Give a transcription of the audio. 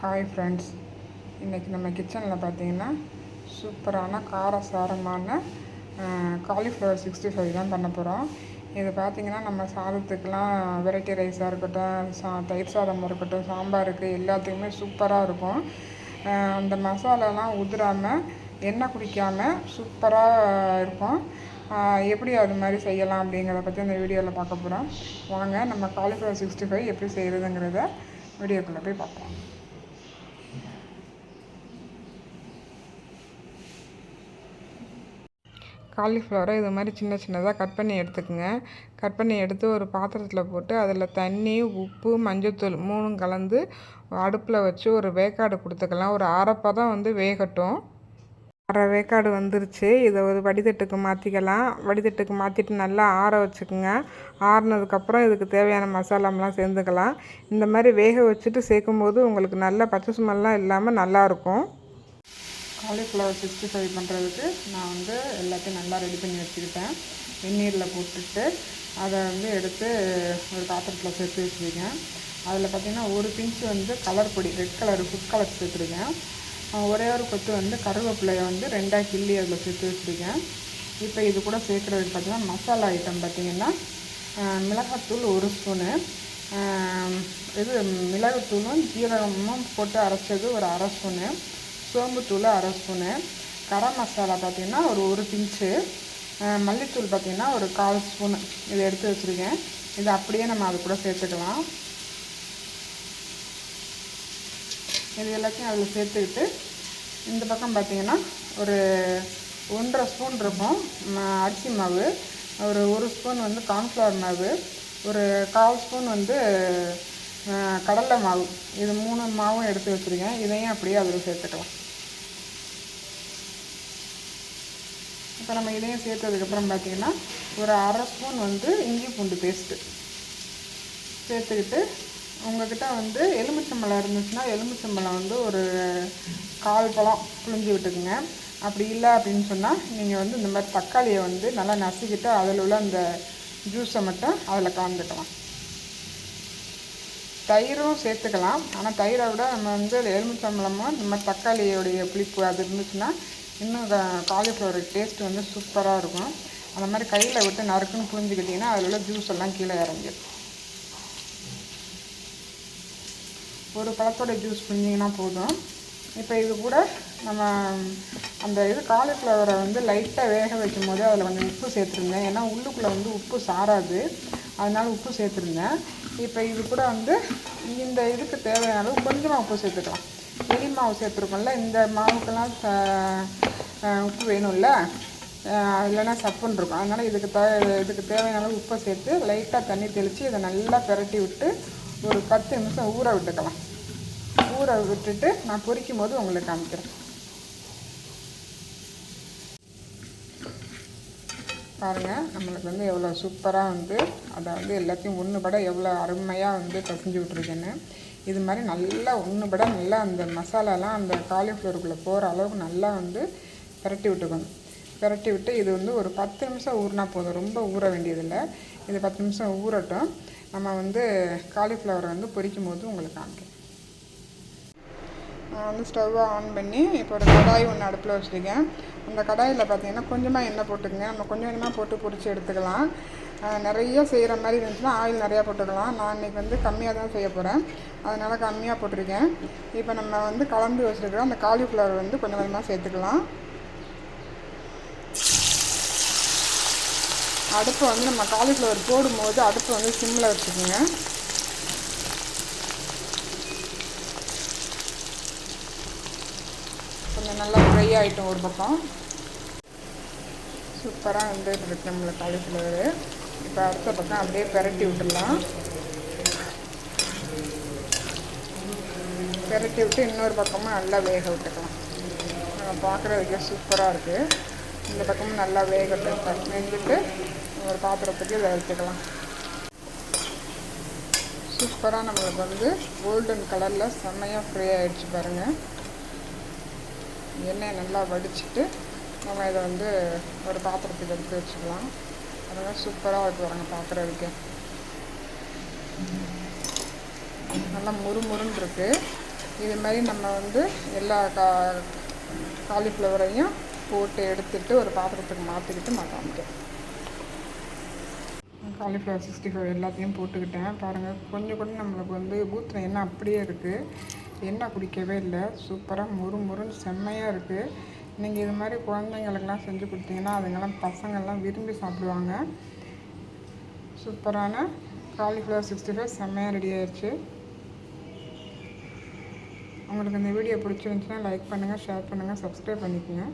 Hi friends, இன்றைக்கி நம்ம கிச்சனில் பார்த்தீங்கன்னா சூப்பரான காரசாரமான காலிஃப்ளவர் 65 தான் பண்ண போகிறோம். இது பார்த்திங்கன்னா நம்ம சாதத்துக்கெலாம் வெரைட்டி ரைஸாக இருக்கட்டும், தயிர் சாதமாக இருக்கட்டும், சாம்பாருக்கு எல்லாத்துக்குமே சூப்பராக இருக்கும். அந்த மசாலாலாம் உதிராமல் எண்ணெய் குடிக்காமல் சூப்பராக இருக்கும். எப்படி அது மாதிரி செய்யலாம் அப்படிங்கிறத பற்றி இந்த வீடியோவில் பார்க்க போகிறோம். வாங்க நம்ம காலிஃப்ளவர் 65 எப்படி செய்கிறதுங்கிறத வீடியோக்குள்ளே போய் பார்க்கலாம். காலிஃப்ளவரை இது மாதிரி சின்ன சின்னதாக கட் பண்ணி எடுத்துக்கோங்க. கட் பண்ணி எடுத்து ஒரு பாத்திரத்தில் போட்டு அதில் தண்ணி, உப்பு, மஞ்சள்தூள் 3 கலந்து அடுப்பில் வச்சு ஒரு வேக்காடு கொடுத்துக்கலாம். ஒரு அரைப்பதம் வேகட்டும். அரை வேக்காடு வந்துருச்சு. இதை ஒரு வடிதட்டுக்கு மாற்றிக்கலாம். வடிதட்டுக்கு மாற்றிட்டு நல்லா ஆற வச்சுக்கோங்க. ஆறினதுக்கப்புறம் இதுக்கு தேவையான மசாலாமெலாம் சேர்ந்துக்கலாம். இந்த மாதிரி வேக வச்சுட்டு சேர்க்கும்போது உங்களுக்கு நல்ல பச்சை ஸ்மெல்லாம் இல்லாமல் நல்லாயிருக்கும். காலிஃப்ளவர் 65 பண்ணுறதுக்கு நான் எல்லாத்தையும் நல்லா ரெடி பண்ணி வச்சுக்கிட்டேன். வெந்நீரில் போட்டுட்டு அதை எடுத்து ஒரு பாத்திரத்தில் சேர்த்து வச்சுருக்கேன். அதில் பார்த்திங்கன்னா ஒரு பிஞ்சு கலர் பொடி, ரெட் கலர் ஃபுட் கலர் சேர்த்துருக்கேன். ஒரே ஒரு கொத்து கருவேப்பிலையை 2ஆக கிள்ளி அதில் சேர்த்து வச்சுருக்கேன். இப்போ இது கூட சேர்க்குறதுக்கு பார்த்திங்கன்னா மசாலா ஐட்டம் பார்த்திங்கன்னா மிளகாத்தூள் 1 ஸ்பூனு, மிளகுத்தூளும் ஜீரகமும் போட்டு அரைச்சது ஒரு அரை ஸ்பூனு, சோம்புத்தூள் அரை ஸ்பூனு, கரம் மசாலா பார்த்திங்கன்னா ஒரு பிஞ்சு, மல்லித்தூள் பார்த்திங்கன்னா ஒரு 1/4 ஸ்பூனு இதை எடுத்து வச்சுருக்கேன். இதை அப்படியே நம்ம அது கூட சேர்த்துக்கலாம். இது எல்லாத்தையும் அதில் சேர்த்துக்கிட்டு இந்த பக்கம் பார்த்திங்கன்னா ஒரு 1.5 ஸ்பூன் இருக்கும் அரிசி மாவு, ஒரு 1 ஸ்பூன் கார்ன்ஃப்ளவர் மாவு, ஒரு 1/4 ஸ்பூன் கடலை மாவு, இது 3 மாவும் எடுத்து வச்சுருக்கேன். இதையும் அப்படியே அதில் சேர்த்துக்கலாம். இப்போ நம்ம இதையும் சேர்த்ததுக்கப்புறம் பார்த்திங்கன்னா ஒரு அரை ஸ்பூன் இஞ்சி பூண்டு பேஸ்ட்டு சேர்த்துக்கிட்டு உங்கள்கிட்ட எலுமிச்சம்பழம் இருந்துச்சுன்னா எலுமிச்சம்பழம் ஒரு 1/4 பழம் புழிஞ்சு விட்டுக்குங்க. அப்படி இல்லை அப்படின்னு சொன்னால் நீங்கள் இந்த மாதிரி தக்காளியை நல்லா நசுக்கிட்டு அதில் உள்ள அந்த ஜூஸை மட்டும் அதில் கலந்துக்கலாம். தயிரும் சேர்த்துக்கலாம். ஆனால் தயிரை விட நம்ம எலுமிச்சம்பழமும் இந்த மாதிரி தக்காளியோடைய புளிப்பு அது இருந்துச்சுன்னா இன்னும் காலிஃப்ளவர் டேஸ்ட்டு சூப்பராக இருக்கும். அந்த மாதிரி கையில் விட்டு நறுக்குன்னு புழிஞ்சிக்கிட்டிங்கன்னா அதில் உள்ள ஜூஸ் எல்லாம் கீழே இறங்கிடும். ஒரு பழத்தோட ஜூஸ் புழிஞ்சிங்கன்னா போதும். இப்போ இது கூட நம்ம அந்த காலிஃப்ளவரை லைட்டாக வேக வைக்கும் போது அதில் கொஞ்சம் உப்பு சேர்த்துருந்தேன். ஏன்னா உள்ளுக்குள்ளே உப்பு சாராது, அதனால் உப்பு சேர்த்துருந்தேன். இப்போ இது கூட இந்த இதுக்கு தேவையான அளவு கொஞ்சமாக உப்பு சேர்த்துக்கலாம். வெளி மாவு சேர்த்துருக்கோம்ல, இந்த மாவுக்கெல்லாம் உப்பு வேணும்ல, இல்லைன்னா சப்புன்னு இருக்கும். அதனால் இதுக்கு தேவையான அளவு உப்பை சேர்த்து லைட்டாக தண்ணி தெளித்து இதை நல்லா பிரட்டி விட்டு ஒரு 10 நிமிஷம் ஊற விட்டுக்கலாம். ஊற விட்டுட்டு நான் பொரிக்கும் போது உங்களுக்கு காமிக்கிறேன். பாருங்கள், நம்மளுக்கு எவ்வளோ சூப்பராக அதை எல்லாத்தையும் ஒன்றுபட எவ்வளோ அருமையாக பசஞ்சு விட்ருக்கேன்னு. இது மாதிரி நல்லா ஒன்றுபட நல்லா அந்த மசாலாலாம் அந்த காலிஃப்ளவருக்குள்ளே போகிற அளவுக்கு நல்லா பிரட்டி விட்டுக்கணும். பிரட்டி விட்டு இது ஒரு 10 நிமிஷம் ஊறினா போதும், ரொம்ப ஊற வேண்டியதில்லை. இது 10 நிமிஷம் ஊறட்டும். நம்ம காலிஃப்ளவரை பொரிக்கும் போது உங்களுக்கு காமிக்கிறேன். நான் ஸ்டவ்வை ஆன் பண்ணி இப்போ ஒரு கடாய் ஒன்று அடுப்பில் வச்சுருக்கேன். அந்த கடாயில் பார்த்திங்கன்னா கொஞ்சமாக எண்ணெய் போட்டுக்கங்க. நம்ம கொஞ்சம் கொஞ்சமாக போட்டு பொரித்து எடுத்துக்கலாம். நிறைய செய்கிற மாதிரி இருந்துச்சுன்னா ஆயில் நிறையா போட்டுக்கலாம். நான் இன்றைக்கி கம்மியாக தான் செய்ய போகிறேன், அதனால் கம்மியாக போட்டிருக்கேன். இப்போ நம்ம கலந்து வச்சுருக்கிறோம் அந்த காலிஃப்ளவர் கொஞ்சம் கொஞ்சமாக சேர்த்துக்கலாம். அடுப்பை நம்ம காலிஃப்ளவர் போடும்போது அடுப்பை சிம்மில் வச்சுக்கோங்க. கொஞ்சம் நல்லா ஃப்ரை ஆகிட்டோம். ஒரு பக்கம் சூப்பராக இருக்கு நம்மளுக்கு காலிஃப்ளவரு. இப்போ அடுத்த பக்கம் அப்படியே பிரட்டி விட்டுடலாம். பிரட்டி விட்டு இன்னொரு பக்கமும் நல்லா வேக விட்டுக்கலாம். நம்ம பார்க்குறதுக்கே சூப்பராக இருக்குது. இந்த பக்கமும் நல்லா வேகட்டும். வெந்துட்டு ஒரு பாத்திரத்துக்கு இதை வச்சுக்கலாம். சூப்பராக நம்மளுக்கு கோல்டன் கலரில் செம்மையாக ஃப்ரை ஆகிடுச்சு பாருங்கள். எண்ணெயை நல்லா வடிச்சிட்டு நம்ம இதை ஒரு பாத்திரத்துக்கு எடுத்து வச்சுக்கலாம். அதெல்லாம் சூப்பராக இருக்கு பாருங்கள் பார்க்குறதுக்கு. நல்லா முறுமுறுன்னு இருக்குது. இது மாதிரி நம்ம வந்து எல்லா காலிஃப்ளவரையும் போட்டு எடுத்துட்டு ஒரு பாத்திரத்துக்கு மாற்றிக்கிட்டு காமிக்கிறேன். காலிஃப்ளவர் 65 எல்லாத்தையும் போட்டுக்கிட்டேன். பாருங்கள், கொஞ்சம் கூட நம்மளுக்கு வந்து ஊற்றின எண்ணெய் அப்படியே இருக்குது. எண்ணெய் குடிக்கவே இல்லை. சூப்பராக முறுன்னு செம்மையாக இருக்குது. நீங்கள் இது மாதிரி குழந்தைங்களுக்கெல்லாம் செஞ்சு கொடுத்தீங்கன்னா அதுங்கெல்லாம் பசங்கள்லாம் விரும்பி சாப்பிடுவாங்க. சூப்பரான காலிஃப்ளவர் 65 செம்மையாக ரெடி ஆயிடுச்சு. உங்களுக்கு இந்த வீடியோ பிடிச்சிருந்துச்சுன்னா லைக் பண்ணுங்கள், ஷேர் பண்ணுங்கள், சப்ஸ்கிரைப் பண்ணிக்கோங்க.